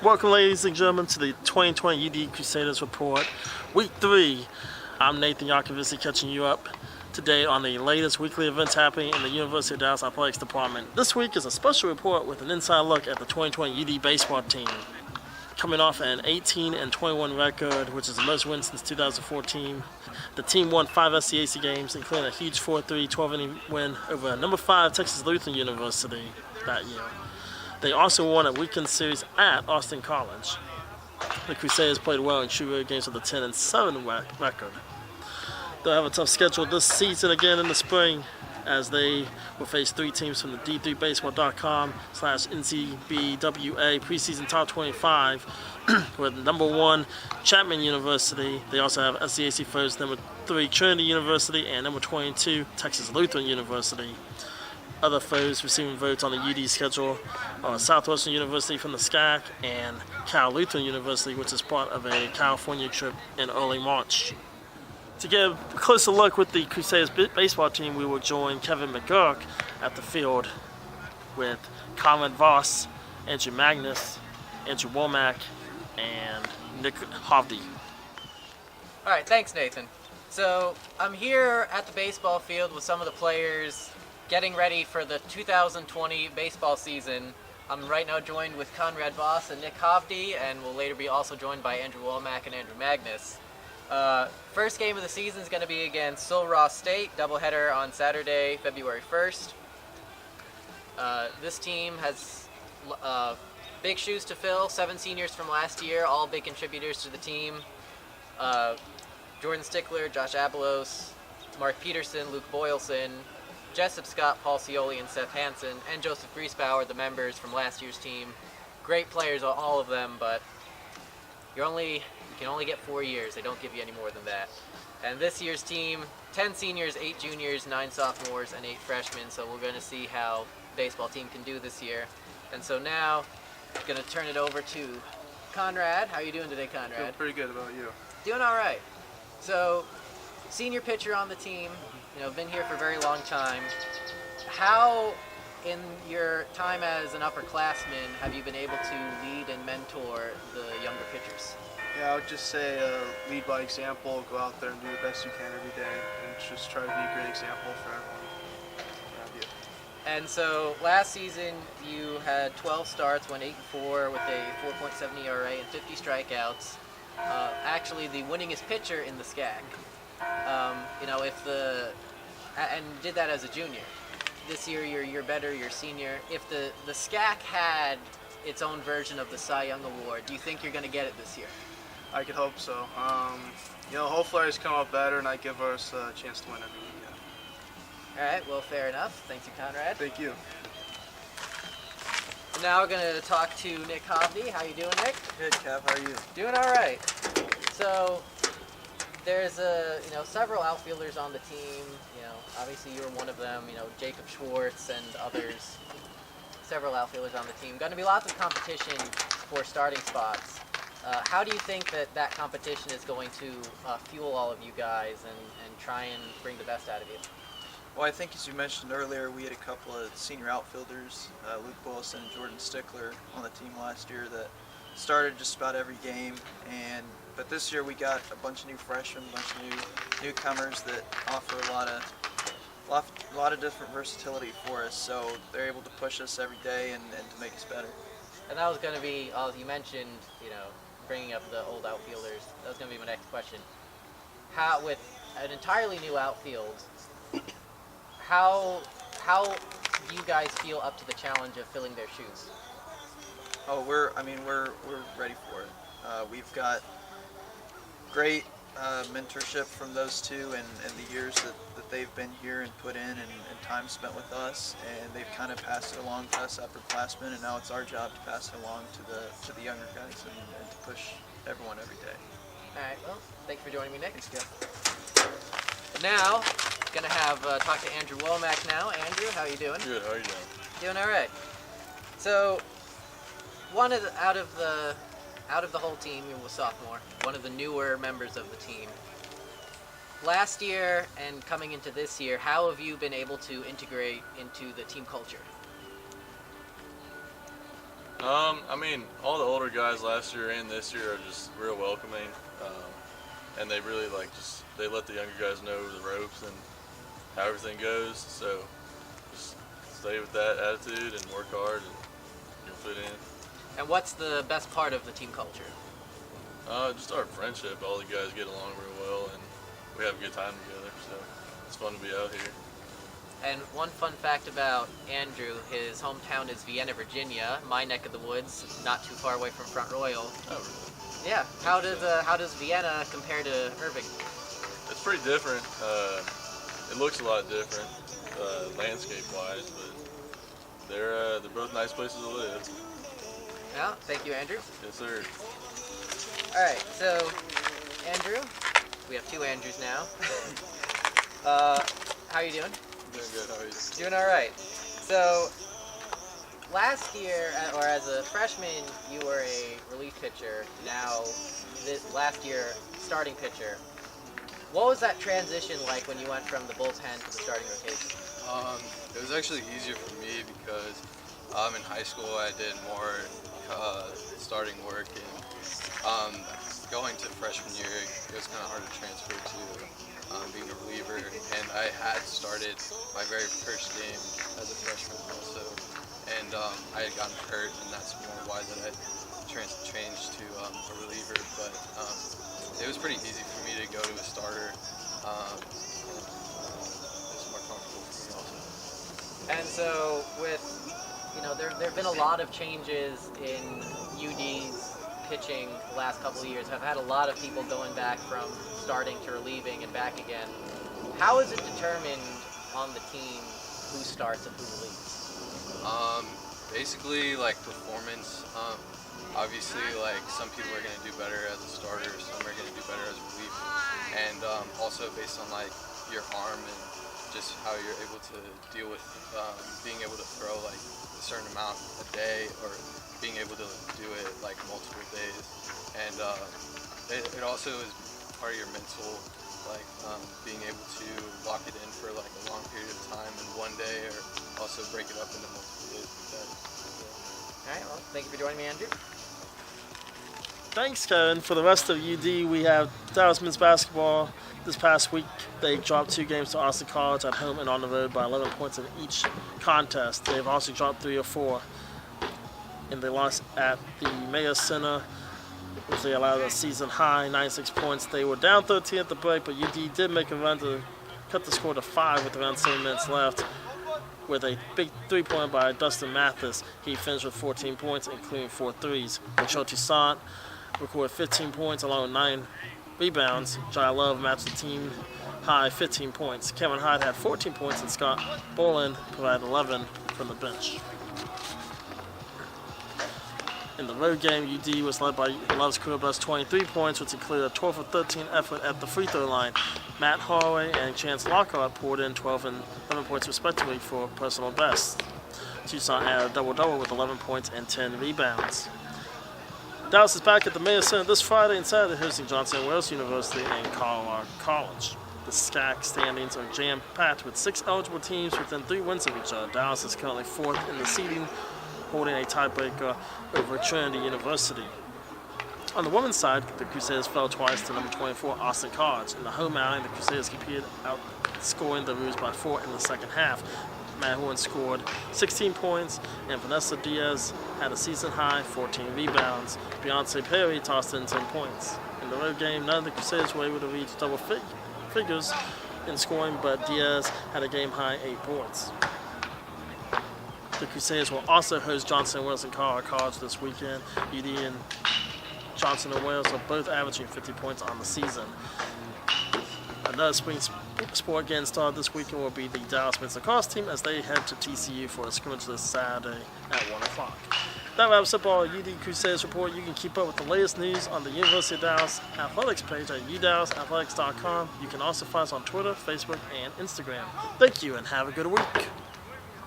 Welcome, ladies and gentlemen, to the 2020 UD Crusaders Report, Week 3. I'm Nathan Yakovitz, catching you up today on the latest weekly events happening in the University of Dallas Athletics Department. This week is a special report with an inside look at the 2020 UD baseball team. Coming off an 18-21 record, which is the most wins since 2014. The team won 5 SCAC games, including a huge 4-3 12-inning win over number 5 Texas Lutheran University that year. They also won a weekend series at Austin College. The Crusaders played well in true road games with a 10-7 record. They'll have a tough schedule this season again in the spring, as they will face 3 teams from the D3Baseball.com/NCBWA preseason top 25 with number 1 Chapman University. They also have SCAC foes number 3 Trinity University and number 22 Texas Lutheran University. Other foes receiving votes on the UD schedule are Southwestern University from the SCAC and Cal Lutheran University, which is part of a California trip in early March. To get a closer look with the Crusaders baseball team, we will join Kevin McGurk at the field with Conrad Voss, Andrew Magnus, Andrew Womack, and Nick Hovde. All right, thanks, Nathan. So I'm here at the baseball field with some of the players getting ready for the 2020 baseball season. I'm right now joined with Conrad Voss and Nick Hovde, and we'll later be also joined by Andrew Womack and Andrew Magnus. First game of the season is going to be against Sul-Ross State, doubleheader on Saturday, February 1st. This team has big shoes to fill, 7 seniors from last year, all big contributors to the team. Jordan Stickler, Josh Abelos, Mark Peterson, Luke Boylson, Jessup Scott, Paul Scioli, and Seth Hansen, and Joseph Griesbauer, the members from last year's team. Great players, all of them, but you can only get 4 years. They don't give you any more than that. And this year's team, 10 seniors, 8 juniors, 9 sophomores, and 8 freshmen, so we're going to see how the baseball team can do this year. And so now, I'm going to turn it over to Conrad. How are you doing today, Conrad? Feeling pretty good. About you? Doing all right. So, senior pitcher on the team, been here for a very long time. How, in your time as an upperclassman, have you been able to lead and mentor the younger pitchers? Yeah, I would just say lead by example, go out there and do the best you can every day, and just try to be a great example for everyone around you. And so, last season, you had 12 starts, went 8-4 with a 4.7 ERA and 50 strikeouts. Actually, the winningest pitcher in the SCAC. And did that as a junior. This year, you're better, you're senior. If the SCAC had its own version of the Cy Young Award, do you think you're going to get it this year? I could hope so. Hopefully I just come out better and I give us a chance to win every weekend. All right, well, fair enough. Thank you, Conrad. Thank you. So now we're going to talk to Nick Hovde. How you doing, Nick? Good, Kev. How are you? Doing all right. So there's several outfielders on the team. Obviously you're one of them. Jacob Schwartz and others. Several outfielders on the team. Going to be lots of competition for starting spots. How do you think that competition is going to fuel all of you guys and try and bring the best out of you? Well, I think as you mentioned earlier, we had a couple of senior outfielders, Luke Boylson and Jordan Stickler, on the team last year that started just about every game. But this year we got a bunch of new freshmen, a bunch of newcomers that offer a lot of different versatility for us. So they're able to push us every day and to make us better. And that was going to be, you mentioned, bringing up the old outfielders. That was going to be my next question. How, with an entirely new outfield, how do you guys feel up to the challenge of filling their shoes? Oh, we're ready for it. We've got great mentorship from those two and the years that they've been here and put in and time spent with us, and they've kind of passed it along to us upperclassmen, and now it's our job to pass it along to the younger guys and to push everyone every day. All right, well, thanks for joining me, Nick. Thanks, Kev. Now, gonna have talk to Andrew Womack now. Andrew, how you doing? Good. How are you doing? Doing all right. So, out of the whole team, you were a sophomore, one of the newer members of the team. Last year and coming into this year, how have you been able to integrate into the team culture? I mean, all the older guys last year and this year are just real welcoming, and they really they let the younger guys know the ropes and how everything goes. So just stay with that attitude and work hard, and you'll fit in. And what's the best part of the team culture? Just our friendship. All the guys get along real well, and we have a good time together. So it's fun to be out here. And one fun fact about Andrew, his hometown is Vienna, Virginia, my neck of the woods, not too far away from Front Royal. Oh, really? Yeah. How does Vienna compare to Irving? It's pretty different. It looks a lot different, landscape-wise, but they're both nice places to live. Yeah. Thank you, Andrew. Yes, sir. All right. So, Andrew, we have two Andrews now. How you doing? Doing good. How are you? Doing all right. So, last year, or as a freshman, you were a relief pitcher. Now, last year, starting pitcher. What was that transition like when you went from the bullpen to the starting rotation? It was actually easier for me because in high school I did more starting work, and going to freshman year it was kind of hard to transfer to being a reliever, and I had started my very first game as a freshman also, and I had gotten hurt, and that's more why that I changed to a reliever, but it was pretty easy for me to go to a starter. It's more comfortable for me also. And so, with there have been a lot of changes in UD's pitching the last couple of years. I've had a lot of people going back from starting to relieving and back again. How is it determined on the team who starts and who relieves? Basically, like performance. Obviously, like some people are going to do better as a starter, some are going to do better as a reliever, and also based on like your arm and just how you're able to deal with being able to throw like a certain amount a day, or being able to do it like multiple days, and it also is part of your mental, like being able to lock it in for like a long period of time in one day, or also break it up into multiple days like that. All right. Well, thank you for joining me, Andrew. Thanks, Kevin. For the rest of UD, we have Dallas men's basketball. This past week, they dropped 2 games to Austin College at home and on the road by 11 points in each contest. They've also dropped 3 or 4, and they lost at the Mayo Center, which they allowed a season high 96 points. They were down 13 at the break, but UD did make a run to cut the score to 5 with around 7 minutes left, with a big 3-pointer by Dustin Mathis. He finished with 14 points, including 4 threes. Joe Toussaint recorded 15 points along with 9 rebounds. Jai Love matched the team high 15 points. Kevin Hyde had 14 points, and Scott Boland provided 11 from the bench. In the road game, UD was led by Love's career best 23 points, which included a 12 for 13 effort at the free throw line. Matt Holloway and Chance Lockhart poured in 12 and 11 points respectively for personal best. Toussaint had a double-double with 11 points and 10 rebounds. Dallas is back at the Mayo Center this Friday and Saturday, hosting Johnson & Wales University and Colorado College. The SCAC standings are jam-packed with 6 eligible teams within 3 wins of each other. Dallas is currently 4th in the seeding, holding a tiebreaker over Trinity University. On the women's side, the Crusaders fell twice to number 24 Austin College. In the home outing, the Crusaders competed outscoring the Roos by 4 in the second half. Matt Horn scored 16 points, and Vanessa Diaz had a season-high 14 rebounds. Beyonce Perry tossed in 10 points. In the road game, none of the Crusaders were able to reach double figures in scoring, but Diaz had a game-high 8 points. The Crusaders will also host Johnson & Wales and Colorado College this weekend. UD and Johnson & Wales are both averaging 50 points on the season. Another spring sport getting started this weekend will be the Dallas men's lacrosse team as they head to TCU for a scrimmage this Saturday at 1 o'clock. That wraps up our UD Crusaders report. You can keep up with the latest news on the University of Dallas Athletics page at udallasathletics.com. You can also find us on Twitter, Facebook, and Instagram. Thank you and have a good week.